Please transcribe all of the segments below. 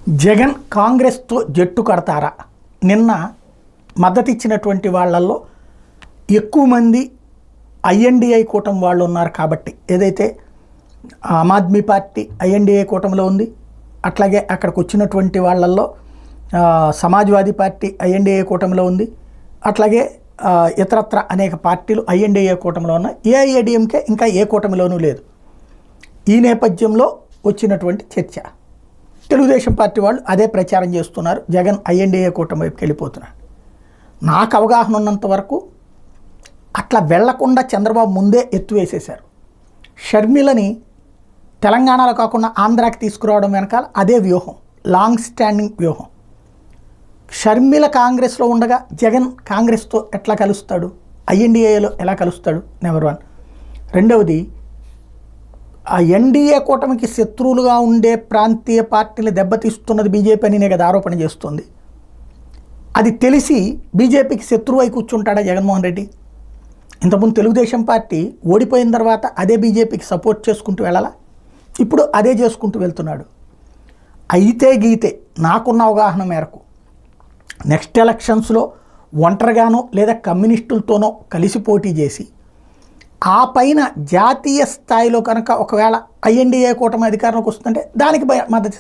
జగన్ కాంగ్రెస్తో జట్టు కడతారా? నిన్న మద్దతు ఇచ్చినటువంటి వాళ్ళల్లో ఎక్కువ మంది ఐఎన్డిఐ కూటమి వాళ్ళు ఉన్నారు కాబట్టి, ఏదైతే ఆమ్ ఆద్మీ పార్టీ ఐఎన్డిఐ కూటమిలో ఉంది, అట్లాగే అక్కడికి వచ్చినటువంటి వాళ్ళల్లో సమాజ్వాదీ పార్టీ ఐఎన్డిఐ కూటమిలో ఉంది, అట్లాగే ఇతరత్ర అనేక పార్టీలు ఐఎన్డిఐ కూటమిలో ఉన్నాయి. ఏఐఏడిఎంకే ఇంకా ఏ కూటమిలోనూ లేదు. ఈ నేపథ్యంలో వచ్చినటువంటి చర్చ. తెలుగుదేశం పార్టీ వాళ్ళు అదే ప్రచారం చేస్తున్నారు, జగన్ ఐఎన్డిఏ కూటమి వైపుకి వెళ్ళిపోతున్నారు. నాకు అవగాహన ఉన్నంత వరకు అట్లా వెళ్లకుండా చంద్రబాబు ముందే ఎత్తువేసేశారు. షర్మిలని తెలంగాణలో కాకుండా ఆంధ్రాకి తీసుకురావడం వెనకాల అదే వ్యూహం, లాంగ్ స్టాండింగ్ వ్యూహం. షర్మిల కాంగ్రెస్లో ఉండగా జగన్ కాంగ్రెస్తో ఎట్లా కలుస్తాడు, ఐఎన్డిఏలో ఎలా కలుస్తాడు? Number one. రెండవది, ఆ ఎన్డీఏ కూటమికి శత్రువులుగా ఉండే ప్రాంతీయ పార్టీలు దెబ్బతీస్తున్నది బీజేపీ అనినే కదా ఆరోపణ చేస్తుంది. అది తెలిసి బీజేపీకి శత్రువు అయి కూర్చుంటాడా జగన్మోహన్ రెడ్డి? ఇంతకుముందు తెలుగుదేశం పార్టీ ఓడిపోయిన తర్వాత అదే బీజేపీకి సపోర్ట్ చేసుకుంటూ వెళ్ళాలా? ఇప్పుడు అదే చేసుకుంటూ వెళ్తున్నాడు. అయితే గీతే నాకున్న అవగాహన మేరకు నెక్స్ట్ ఎలక్షన్స్లో ఒంటరిగానో లేదా కమ్యూనిస్టులతోనో కలిసి పోటీ చేసి ఆ పైన జాతీయ స్థాయిలో కనుక ఒకవేళ ఐఎన్డిఏ కూటమి అధికారంలోకి వస్తుందంటే దానికి మద్దతు,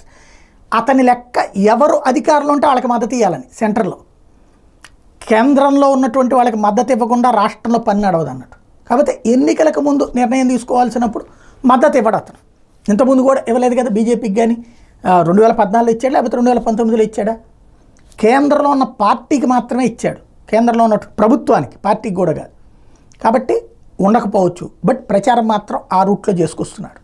అతని లెక్క ఎవరు అధికారంలో ఉంటే వాళ్ళకి మద్దతు ఇవ్వాలని. సెంటర్లో కేంద్రంలో ఉన్నటువంటి వాళ్ళకి మద్దతు ఇవ్వకుండా రాష్ట్రంలో పని నడవదు అన్నట్టు. కాబట్టి ఎన్నికలకు ముందు నిర్ణయం తీసుకోవాల్సినప్పుడు మద్దతు ఇవ్వడు అతను. ఇంతకుముందు కూడా ఇవ్వలేదు కదా బీజేపీకి, కానీ 2014 ఇచ్చాడు, లేకపోతే 2019లో ఇచ్చాడా? కేంద్రంలో ఉన్న పార్టీకి మాత్రమే ఇచ్చాడు, కేంద్రంలో ఉన్న ప్రభుత్వానికి, పార్టీకి కూడా కాదు. కాబట్టి ఉండకపోవచ్చు, బట్ ప్రచారం మాత్రం ఆ రూట్లో చేసుకొస్తున్నాడు.